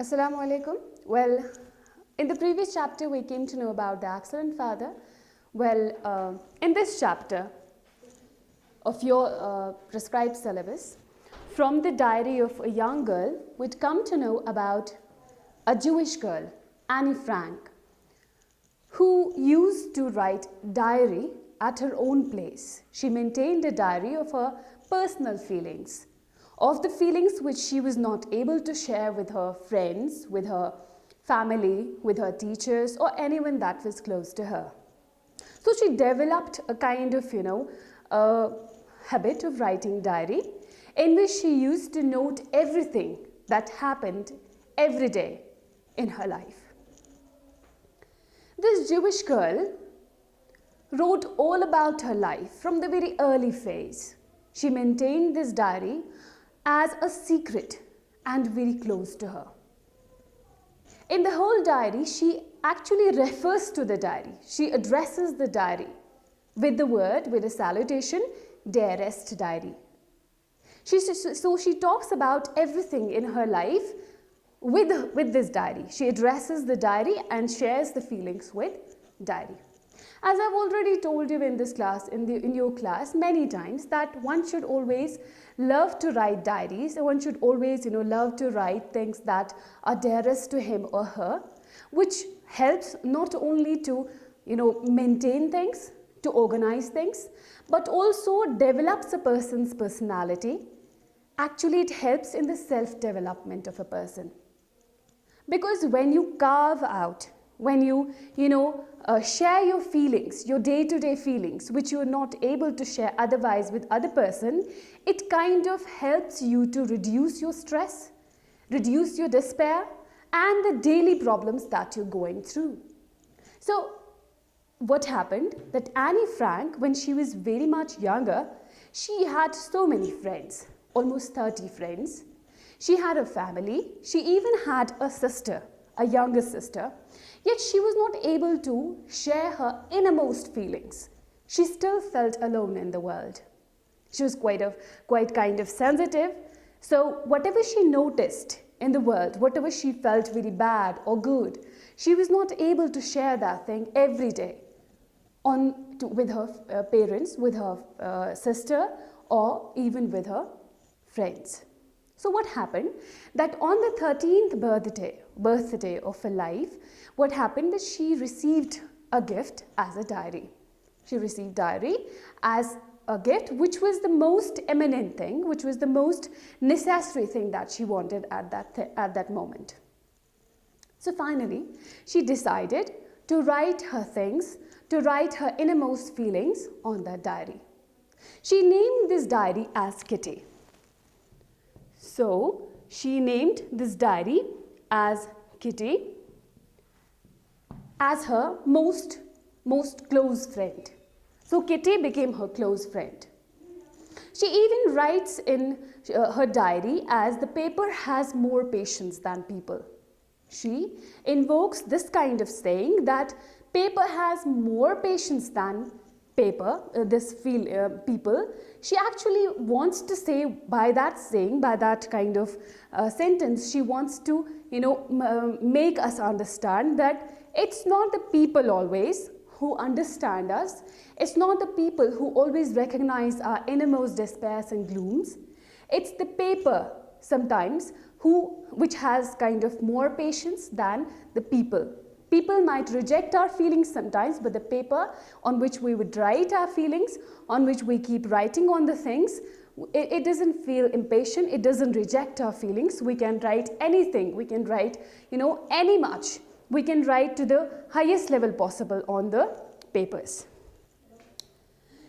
Assalamu alaikum. Well, in the previous chapter we came to know about the excellent father. Well, in this chapter of your prescribed syllabus, from the diary of a young girl, we'd come to know about a Jewish girl, Annie Frank, who used to write diary at her own place. She maintained a diary of her personal feelings, of the feelings which she was not able to share with her friends, with her family, with her teachers, or anyone that was close to her. So she developed a kind of, a habit of writing diary in which she used to note everything that happened every day in her life. This Jewish girl wrote all about her life from the very early phase. She maintained this diary as a secret and very close to her. In the whole diary, she actually refers to the diary. She addresses the diary with a salutation, dearest diary. So she talks about everything in her life with this diary. She addresses the diary and shares the feelings with diary. As I've already told you in this class, in your class many times, that one should always love to write diaries. One should always, love to write things that are dearest to him or her, which helps not only to, maintain things, to organize things, but also develops a person's personality. Actually, it helps in the self-development of a person. Because when you carve out, when you share your feelings, your day-to-day feelings, which you are not able to share otherwise with other person, it kind of helps you to reduce your stress, reduce your despair, and the daily problems that you're going through. So, what happened? That Annie Frank, when she was very much younger, she had so many friends, almost 30 friends. She had a family. She even had a sister, a younger sister. Yet she was not able to share her innermost feelings. She still felt alone in the world. She was quite kind of sensitive. So whatever she noticed in the world, whatever she felt very bad or good, she was not able to share that thing every day with her parents, with her sister, or even with her friends. So what happened? That on the 13th birthday of her life, what happened is she received a gift as a diary. She received diary as a gift, which was the most eminent thing, which was the most necessary thing that she wanted at that moment. So finally, she decided to write her things, to write her innermost feelings on that diary. She named this diary as Kitty. So she named this diary as Kitty, as her most close friend. So Kitty became her close friend. She even writes in her diary as the paper has more patience than people. She invokes this kind of saying that paper has more patience than people. She actually wants to say by that saying, by that kind of sentence, she wants to, make us understand that it's not the people always who understand us. It's not the people who always recognize our innermost despairs and glooms. It's the paper sometimes which has kind of more patience than the people. People might reject our feelings sometimes, but the paper on which we would write our feelings, on which we keep writing on the things, it doesn't feel impatient, it doesn't reject our feelings. We can write anything, we can write, any much. We can write to the highest level possible on the papers.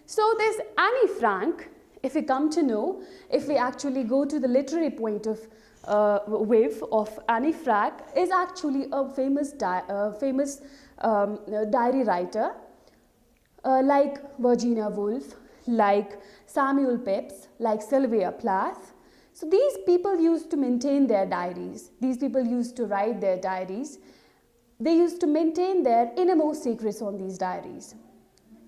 So this Annie Frank, if we come to know, if we actually go to the literary point of wave of Annie Frank, is actually a famous diary writer like Virginia Woolf, like Samuel Pepys, like Sylvia Plath. So these people used to maintain their diaries. These people used to write their diaries. They used to maintain their innermost secrets on these diaries.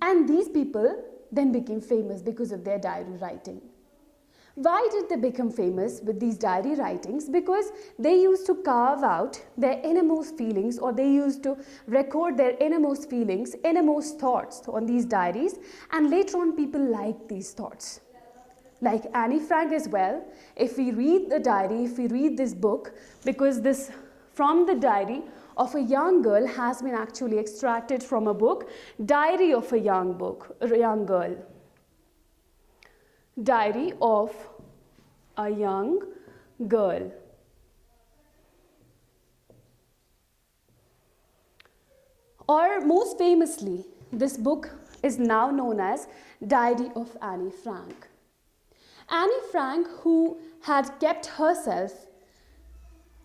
And these people then became famous because of their diary writing. Why did they become famous with these diary writings? Because they used to carve out their innermost feelings, or they used to record their innermost feelings, innermost thoughts on these diaries, and later on people liked these thoughts. Like Annie Frank as well, if we read the diary, if we read this book, because this from the diary of a young girl has been actually extracted from a book, Diary of a Young Girl. Diary of a Young Girl. Or most famously, this book is now known as Diary of Annie Frank. Annie Frank, who had kept herself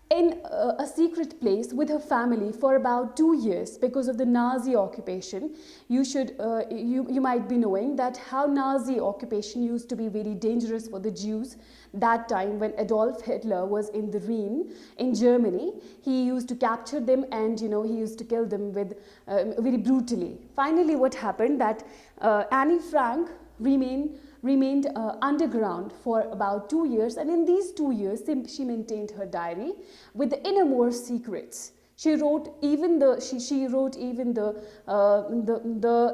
in a secret place with her family for about 2 years because of the Nazi occupation. You might be knowing that how Nazi occupation used to be very dangerous for the Jews that time when Adolf Hitler was in the reign in Germany. He used to capture them, and he used to kill them with very brutally. Finally, what happened that Annie Frank remained underground for about 2 years, and in these 2 years she maintained her diary with the innermost secrets. She wrote even the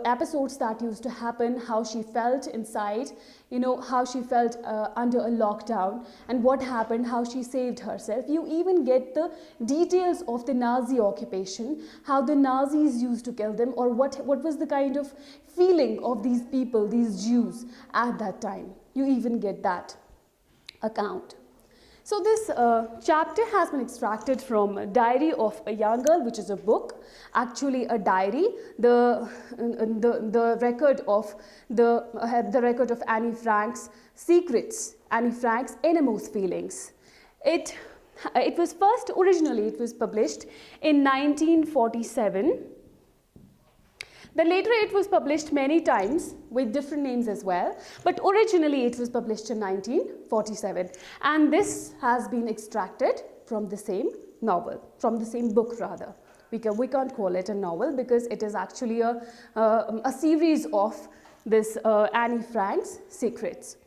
episodes that used to happen, how she felt inside, how she felt under a lockdown, and what happened, how she saved herself. You even get the details of the Nazi occupation, how the Nazis used to kill them, or what was the kind of feeling of these people, these Jews at that time. You even get that account. So this chapter has been extracted from Diary of a Young Girl, which is a book, actually a diary, the record of Annie Frank's secrets, Annie Frank's innermost feelings. It was originally published in 1947. Then later it was published many times with different names as well, but originally it was published in 1947, and this has been extracted from the same novel, from the same book rather. We can't call it a novel because it is actually a series of this Annie Frank's secrets.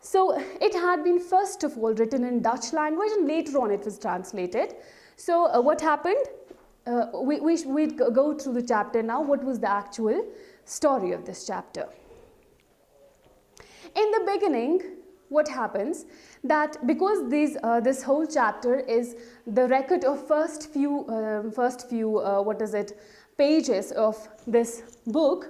So it had been first of all written in Dutch language, and later on it was translated. So what happened? We'd go through the chapter now. What was the actual story of this chapter? In the beginning, what happens that because this whole chapter is the record of first few pages of this book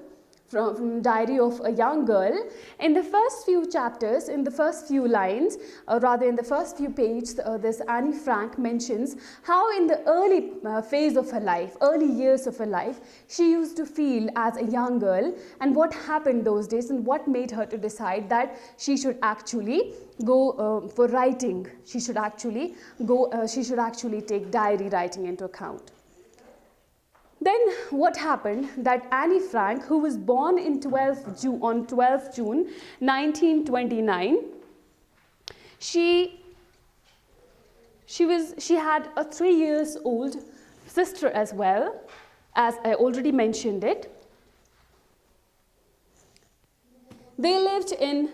from Diary of a Young Girl, in the first few chapters, in the first few lines, or rather in the first few pages, this Annie Frank mentions how in the early phase of her life, early years of her life, she used to feel as a young girl, and what happened those days, and what made her to decide that she should actually go for writing. She should actually take diary writing into account. Then what happened that Annie Frank, who was born on 12 June 1929, she had a 3 years old sister as well, as I already mentioned it. They lived in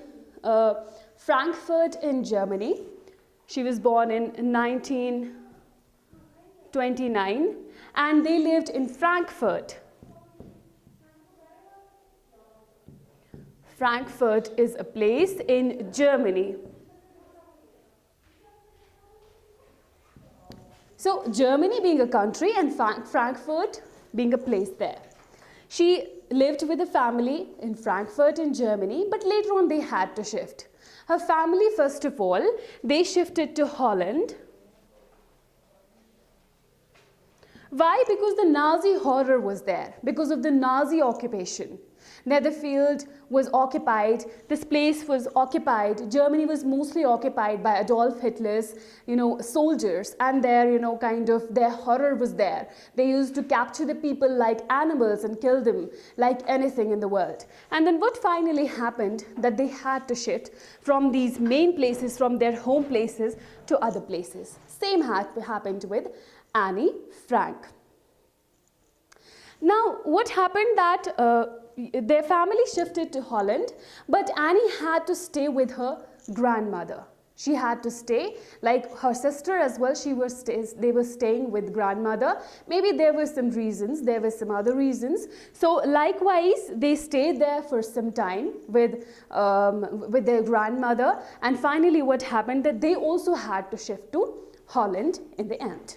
Frankfurt in Germany. She was born in 1929. And they lived in Frankfurt. Frankfurt is a place in Germany. So Germany being a country and Frankfurt being a place there. She lived with a family in Frankfurt in Germany, but later on they had to shift. Her family, first of all, they shifted to Holland. Why? Because the Nazi horror was there, because of the Nazi occupation. Netherfield was occupied, this place was occupied, Germany was mostly occupied by Adolf Hitler's, soldiers, and their, their horror was there. They used to capture the people like animals and kill them like anything in the world. And then what finally happened, that they had to shift from these main places, from their home places to other places. Same happened with Annie Frank. Now, what happened that their family shifted to Holland, but Annie had to stay with her grandmother. She had to stay, like her sister as well, they were staying with grandmother. Maybe there were some reasons, there were some other reasons. So likewise, they stayed there for some time with their grandmother. And finally what happened, that they also had to shift to Holland in the end.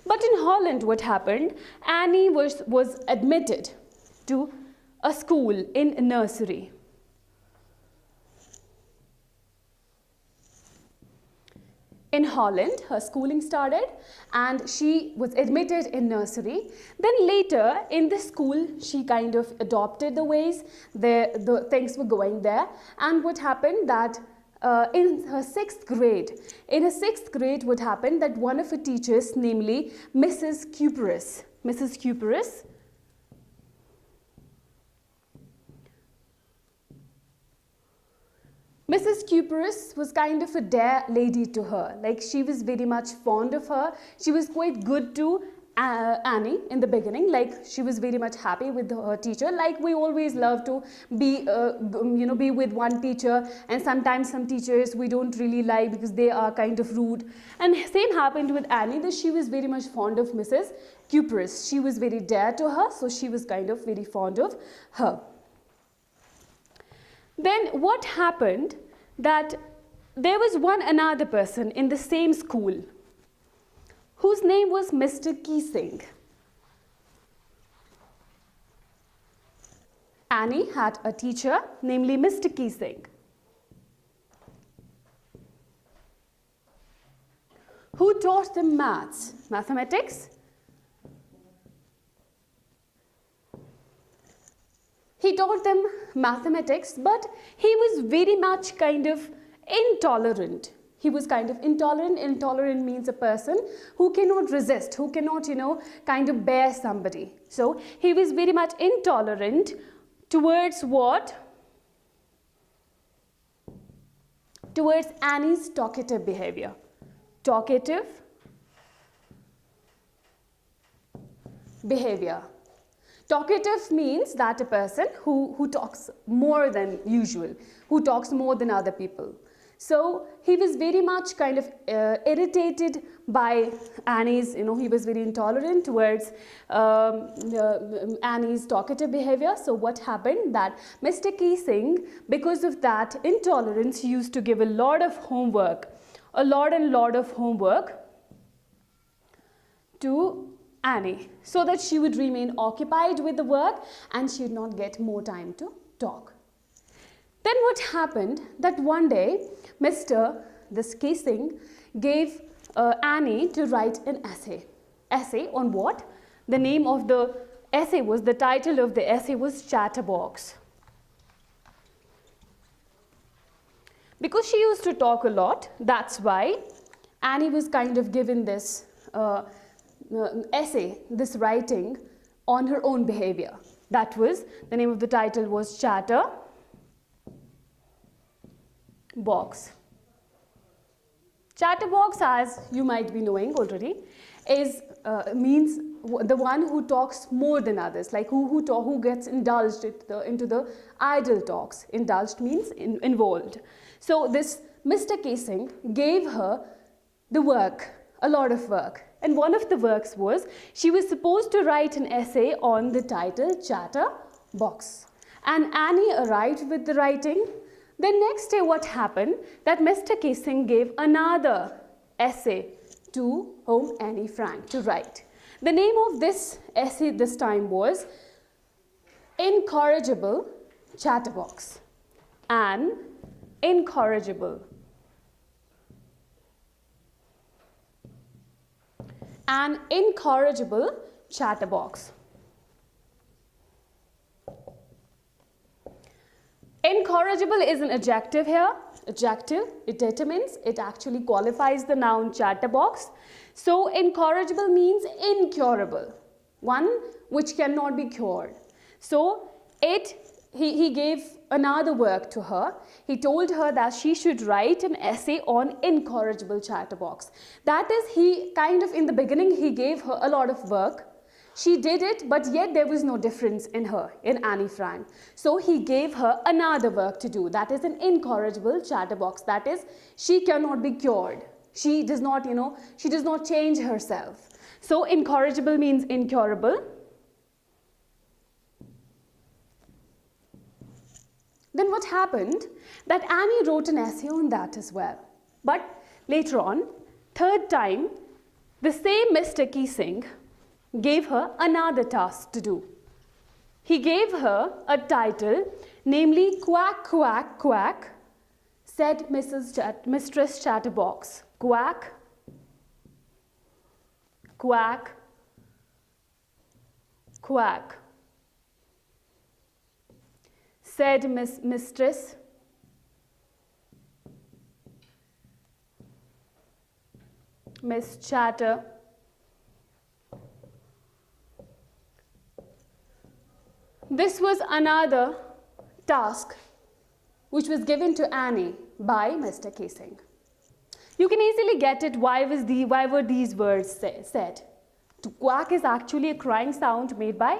But in Holland what happened, Annie was admitted to a school in nursery. In Holland, her schooling started and she was admitted in nursery. Then later in the school, she kind of adopted the ways, the things were going there. And what happened that in her 6th grade, what happened that one of her teachers, namely Mrs. Cuperus, Mrs. Cuperus was kind of a dear lady to her. Like, she was very much fond of her. She was quite good to Annie in the beginning. Like, she was very much happy with her teacher. Like, we always love to be with one teacher, and sometimes some teachers we don't really like because they are kind of rude. And same happened with Annie, that she was very much fond of Mrs. Cuperus. She was very dear to her, so she was kind of very fond of her. Then what happened, that there was another person in the same school whose name was Mr. Keesing. Annie had a teacher, namely Mr. Keesing, who taught them mathematics. He taught them mathematics, but he was very much kind of intolerant. He was kind of intolerant. Intolerant means a person who cannot resist, who cannot, kind of bear somebody. So he was very much intolerant towards what? Towards Annie's talkative behavior. Talkative behavior. Talkative means that a person who talks more than usual, who talks more than other people. So he was very much kind of irritated by Annie's, he was very intolerant towards Annie's talkative behavior. So what happened, that Mr. Keesing, because of that intolerance, used to give a lot of homework to Annie, so that she would remain occupied with the work and she would not get more time to talk. Then what happened, that one day this Keesing gave Annie to write an essay. Essay on what? The name of the essay was, the title of the essay was Chatterbox. Because she used to talk a lot, that's why Annie was kind of given this essay, this writing on her own behavior. That was, the name of the title was Chatterbox. Chatterbox, as you might be knowing already, means the one who talks more than others, like who gets indulged into the idle talks. Indulged means involved. So this Mr. Keesing gave her the work, a lot of work. And one of the works was, she was supposed to write an essay on the title Chatterbox. And Annie arrived with the writing. Then next day what happened, that Mr. Keesing gave another essay to Annie Frank to write. The name of this essay this time was Incorrigible Chatterbox. An incorrigible chatterbox. Incorrigible is an adjective here. Adjective, it determines, it actually qualifies the noun chatterbox. So incorrigible means incurable, one which cannot be cured. So he gave another work to her. He told her that she should write an essay on incorrigible chatterbox. That is, he kind of, in the beginning, he gave her a lot of work. She did it, but yet there was no difference in her, in Annie Frank. So he gave her another work to do. That is an incorrigible chatterbox. That is, she cannot be cured. She does not, she does not change herself. So incorrigible means incurable. Then what happened? That Annie wrote an essay on that as well. But later on, third time, the same Mr. Keesing gave her another task to do. He gave her a title, namely Quack, Quack, Quack, said Mistress Chatterbox. Quack, quack, quack, said Mistress. Miss Chatter. This was another task which was given to Annie by Mr. Keesing. You can easily get it, why were these words said. To quack is actually a crying sound made by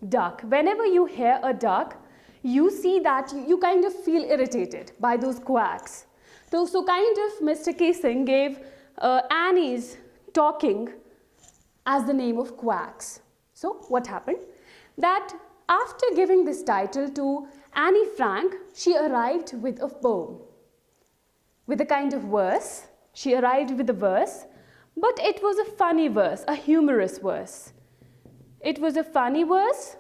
duck. Whenever you hear a duck, you see that you kind of feel irritated by those quacks. So kind of Mr. Keesing gave Annie's talking as the name of quacks. So what happened? That after giving this title to Annie Frank, she arrived with a poem, with a kind of verse. She arrived with a verse, but it was a funny verse, a humorous verse. It was a funny verse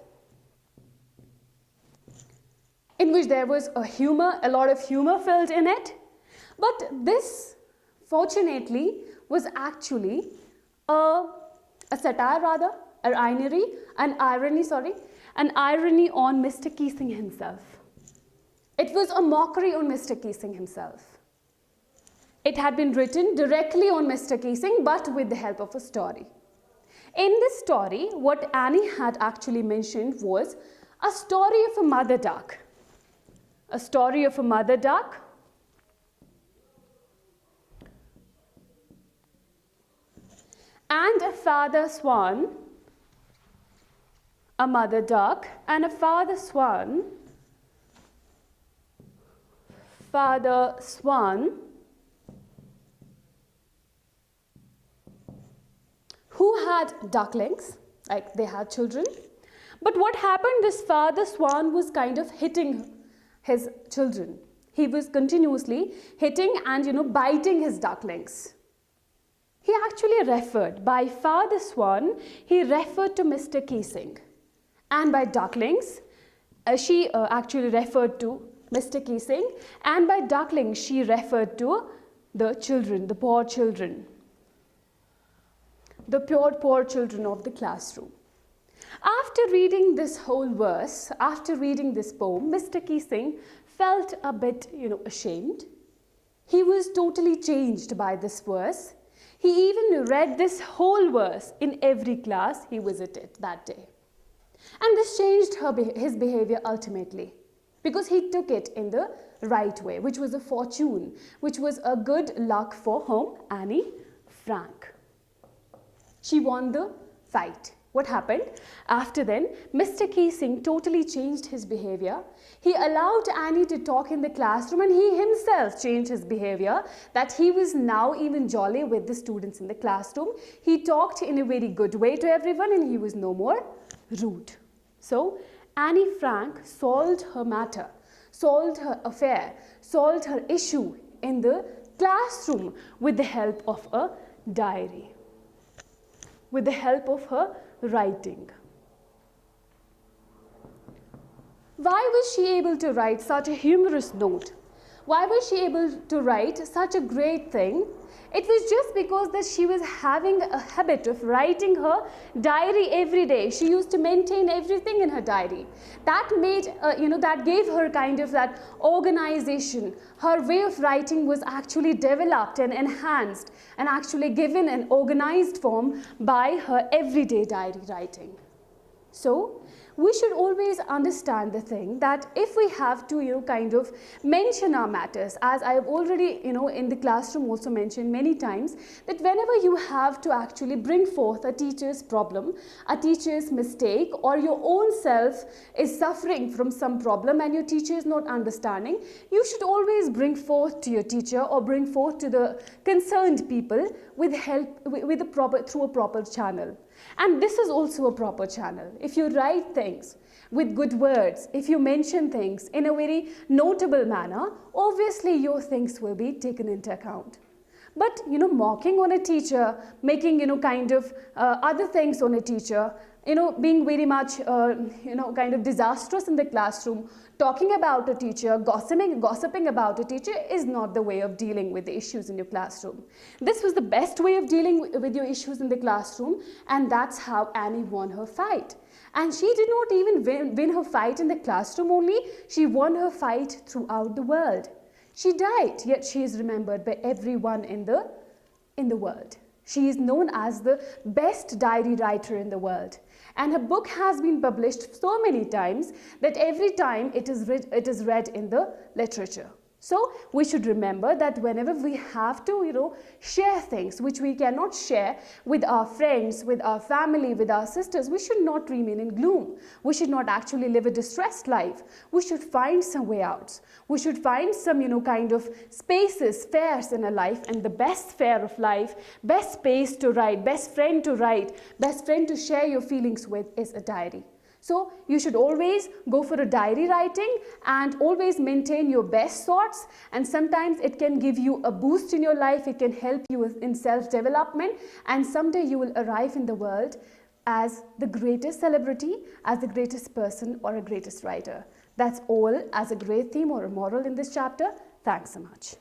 in which there was a lot of humor filled in it. But this, fortunately, was actually a satire rather, an irony on Mr. Keesing himself. It was a mockery on Mr. Keesing himself. It had been written directly on Mr. Keesing, but with the help of a story. In this story, what Annie had actually mentioned was a story of a mother duck. A story of a mother duck and a father swan, a mother duck and a father swan, who had ducklings, like they had children. But what happened, this father swan was kind of hitting his children. He was continuously hitting and biting his ducklings. He actually referred, by father swan, he referred to Mr. Keesing. And by ducklings, she actually referred to Mr. Keesing. And by ducklings, she referred to the children, the poor children. The poor children of the classroom. After reading this whole verse, after reading this poem, Mr. Keesing felt a bit, ashamed. He was totally changed by this verse. He even read this whole verse in every class he visited that day. And this changed his behavior ultimately, because he took it in the right way, which was a fortune, which was a good luck for whom? Annie Frank. She won the fight. What happened? After then, Mr. Keesing totally changed his behavior. He allowed Annie to talk in the classroom, and he himself changed his behavior, that he was now even jolly with the students in the classroom. He talked in a very good way to everyone, and he was no more rude. So, Annie Frank solved her matter, solved her affair, solved her issue in the classroom with the help of a diary, with the help of her writing. Why was she able to write such a humorous note? Why was she able to write such a great thing? It was just because that she was having a habit of writing her diary every day. She used to maintain everything in her diary. That made, that gave her kind of that organization. Her way of writing was actually developed and enhanced and actually given an organized form by her everyday diary writing. So, we should always understand the thing that if we have to, kind of mention our matters, as I have already, in the classroom also mentioned many times, that whenever you have to actually bring forth a teacher's problem, a teacher's mistake, or your own self is suffering from some problem and your teacher is not understanding, you should always bring forth to your teacher or bring forth to the concerned people with help, through a proper channel. And this is also a proper channel. If you write things with good words, if you mention things in a very notable manner, obviously your things will be taken into account. But, mocking on a teacher, making, kind of other things on a teacher, being very much, kind of disastrous in the classroom, talking about a teacher, gossiping about a teacher is not the way of dealing with the issues in your classroom. This was the best way of dealing with your issues in the classroom, and that's how Annie won her fight. And she did not even win her fight in the classroom only, she won her fight throughout the world. She died, yet she is remembered by everyone in the world. She is known as the best diary writer in the world. And her book has been published so many times that every time it is read in the literature. So we should remember that whenever we have to, share things which we cannot share with our friends, with our family, with our sisters, we should not remain in gloom. We should not actually live a distressed life. We should find some way out. We should find some, kind of spaces, spheres in our life, and the best sphere of life, best space to write, best friend to share your feelings with is a diary. So you should always go for a diary writing and always maintain your best thoughts, and sometimes it can give you a boost in your life, it can help you in self-development, and someday you will arrive in the world as the greatest celebrity, as the greatest person or a greatest writer. That's all as a great theme or a moral in this chapter. Thanks so much.